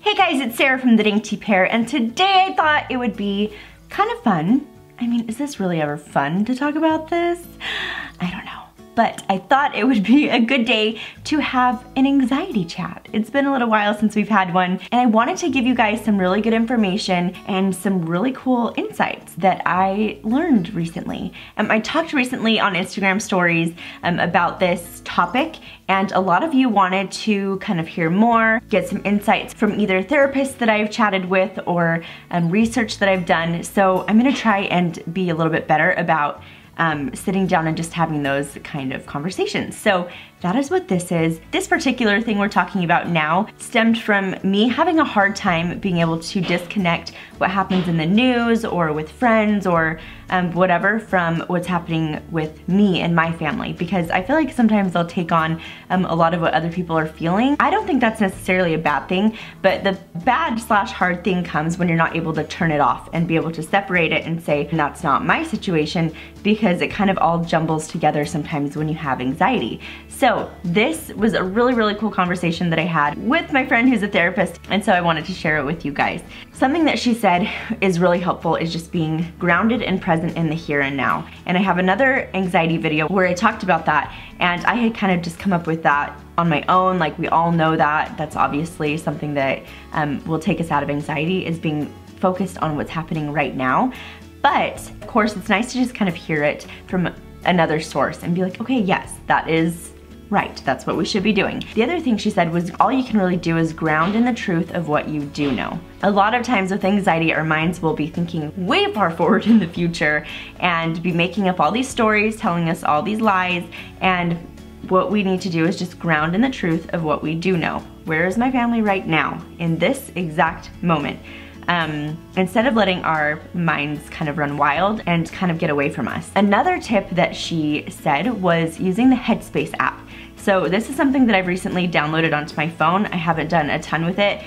Hey guys, it's Sarah from the Dainty Pear, and today I thought it would be kind of fun. I mean, is this really ever fun to talk about this? I don't know. But I thought it would be a good day to have an anxiety chat. It's been a little while since we've had one, and I wanted to give you guys some really good information and some really cool insights that I learned recently. I talked recently on Instagram stories about this topic, and a lot of you wanted to kind of hear more, get some insights from either therapists that I've chatted with or research that I've done. So I'm gonna try and be a little bit better about sitting down and just having those kind of conversations. So that is what this is. This particular thing we're talking about now stemmed from me having a hard time being able to disconnect what happens in the news or with friends or whatever from what's happening with me and my family, because I feel like sometimes I'll take on a lot of what other people are feeling. I don't think that's necessarily a bad thing, but the bad/hard thing comes when you're not able to turn it off and be able to separate it and say, that's not my situation, because it kind of all jumbles together sometimes when you have anxiety. So this was a really cool conversation that I had with my friend who's a therapist, and so I wanted to share it with you guys. Something that she said is really helpful is just being grounded and present in the here and now. And I have another anxiety video where I talked about that, and I had kind of just come up with that on my own. Like, we all know that. That's obviously something that will take us out of anxiety, is being focused on what's happening right now. But of course, it's nice to just kind of hear it from another source and be like, okay, yes, that is right, that's what we should be doing. The other thing she said was all you can really do is ground in the truth of what you do know. A lot of times with anxiety, our minds will be thinking way far forward in the future and be making up all these stories, telling us all these lies, and what we need to do is just ground in the truth of what we do know. Where is my family right now, in this exact moment? Instead of letting our minds kind of run wild and kind of get away from us. Another tip that she said was using the Headspace app. So this is something that I've recently downloaded onto my phone. I haven't done a ton with it,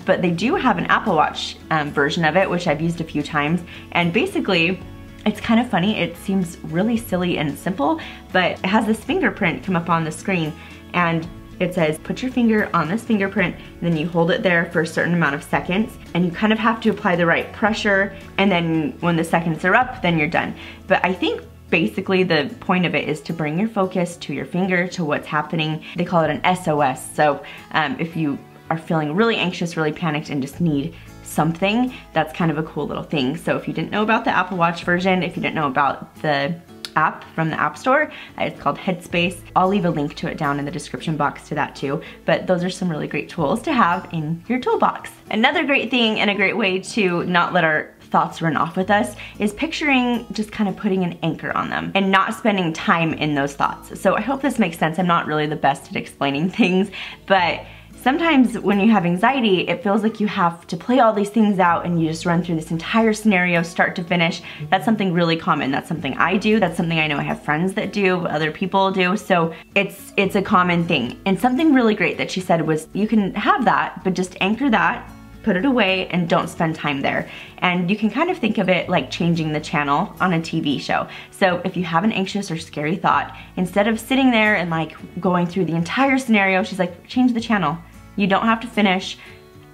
but they do have an Apple Watch version of it, which I've used a few times. And basically, it's kind of funny. It seems really silly and simple, but it has this fingerprint come up on the screen, and it says, put your finger on this fingerprint, and then you hold it there for a certain amount of seconds, and you kind of have to apply the right pressure, and then when the seconds are up, then you're done. But I think basically the point of it is to bring your focus to your finger, to what's happening. They call it an SOS. So if you are feeling really anxious, really panicked, and just need something, that's kind of a cool little thing. So if you didn't know about the Apple Watch version, if you didn't know about the app from the App Store, it's called Headspace. I'll leave a link to it down in the description box to that too, but those are some really great tools to have in your toolbox. Another great thing and a great way to not let our thoughts run off with us is picturing just kind of putting an anchor on them and not spending time in those thoughts. So I hope this makes sense. I'm not really the best at explaining things, but sometimes when you have anxiety, it feels like you have to play all these things out and you just run through this entire scenario start to finish. That's something really common. That's something I do. That's something I know I have friends that do, other people do. So it's a common thing. And something really great that she said was you can have that, but just anchor that, put it away, and don't spend time there. And you can kind of think of it like changing the channel on a TV show. So if you have an anxious or scary thought, instead of sitting there and like going through the entire scenario, she's like, change the channel. You don't have to finish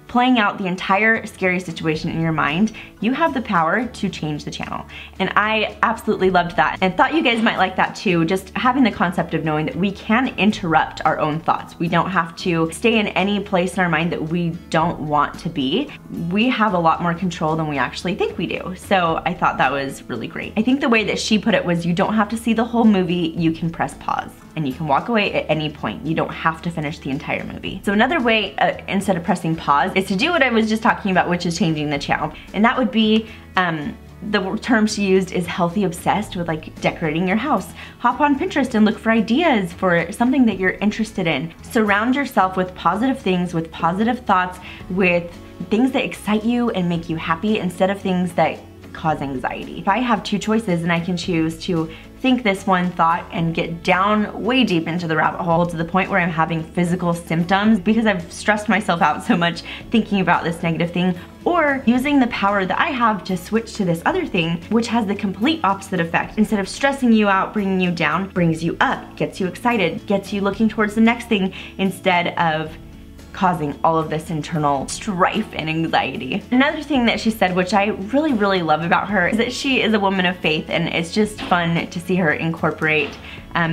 playing out the entire scary situation in your mind. You have the power to change the channel. And I absolutely loved that and thought you guys might like that too, just having the concept of knowing that we can interrupt our own thoughts. We don't have to stay in any place in our mind that we don't want to be. We have a lot more control than we actually think we do. So I thought that was really great. I think the way that she put it was you don't have to see the whole movie, you can press pause. And you can walk away at any point. You don't have to finish the entire movie. So another way, instead of pressing pause, is to do what I was just talking about, which is changing the channel. And that would be, the term she used is healthy obsessed, with like decorating your house. Hop on Pinterest and look for ideas for something that you're interested in. Surround yourself with positive things, with positive thoughts, with things that excite you and make you happy instead of things that cause anxiety. If I have two choices and I can choose to think this one thought and get down way deep into the rabbit hole to the point where I'm having physical symptoms because I've stressed myself out so much thinking about this negative thing, or using the power that I have to switch to this other thing, which has the complete opposite effect. Instead of stressing you out, bringing you down, brings you up, gets you excited, gets you looking towards the next thing instead of causing all of this internal strife and anxiety. Another thing that she said, which I really, really love about her, is that she is a woman of faith, and it's just fun to see her incorporate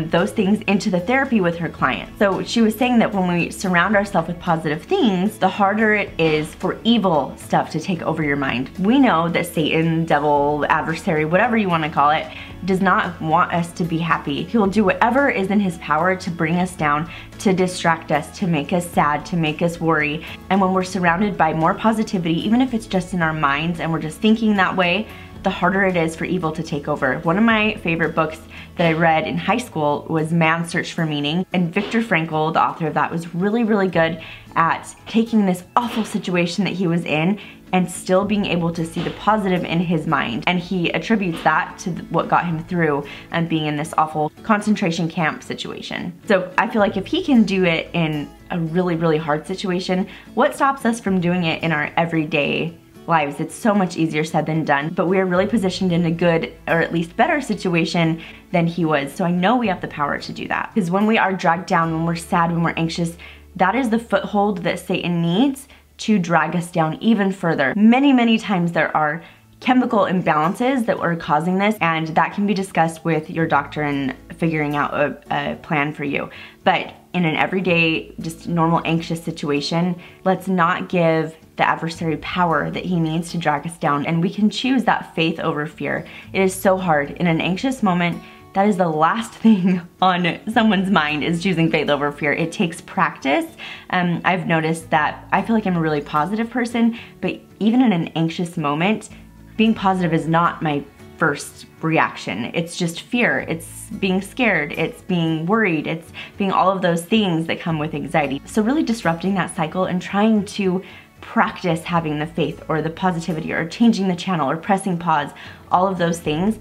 those things into the therapy with her clients. So she was saying that when we surround ourselves with positive things, the harder it is for evil stuff to take over your mind. We know that Satan, devil, adversary, whatever you want to call it, does not want us to be happy. He will do whatever is in his power to bring us down, to distract us, to make us sad, to make us worry. And when we're surrounded by more positivity, even if it's just in our minds and we're just thinking that way, the harder it is for evil to take over. One of my favorite books that I read in high school was Man's Search for Meaning, and Viktor Frankl, the author of that, was really, really good at taking this awful situation that he was in and still being able to see the positive in his mind. And he attributes that to what got him through and being in this awful concentration camp situation. So I feel like if he can do it in a really, really hard situation, what stops us from doing it in our everyday lives? It's so much easier said than done, but we are really positioned in a good, or at least better situation than he was. So I know we have the power to do that. Because when we are dragged down, when we're sad, when we're anxious, that is the foothold that Satan needs to drag us down even further. Many, many times there are chemical imbalances that are causing this, and that can be discussed with your doctor and figuring out a plan for you. But in an everyday, just normal anxious situation, let's not give the adversary power that he needs to drag us down, and we can choose that faith over fear. It is so hard. In an anxious moment, that is the last thing on someone's mind, is choosing faith over fear. It takes practice. I've noticed that I feel like I'm a really positive person, but even in an anxious moment, being positive is not my first reaction. It's just fear. It's being scared. It's being worried. It's being all of those things that come with anxiety. So really disrupting that cycle and trying to practice having the faith or the positivity or changing the channel or pressing pause, all of those things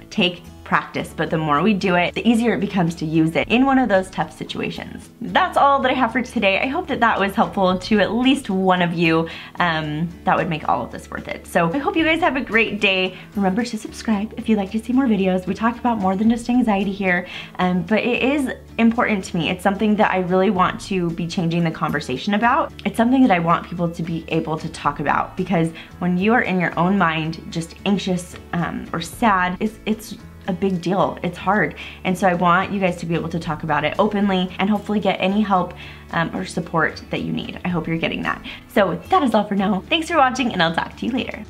take practice, but the more we do it, the easier it becomes to use it in one of those tough situations. That's all that I have for today. I hope that that was helpful to at least one of you. That would make all of this worth it. So I hope you guys have a great day. Remember to subscribe if you'd like to see more videos. We talk about more than just anxiety here, but it is important to me. It's something that I really want to be changing the conversation about. It's something that I want people to be able to talk about, because when you are in your own mind just anxious or sad, it's a big deal. It's hard. And so I want you guys to be able to talk about it openly and hopefully get any help or support that you need. I hope you're getting that. So that is all for now. Thanks for watching, and I'll talk to you later.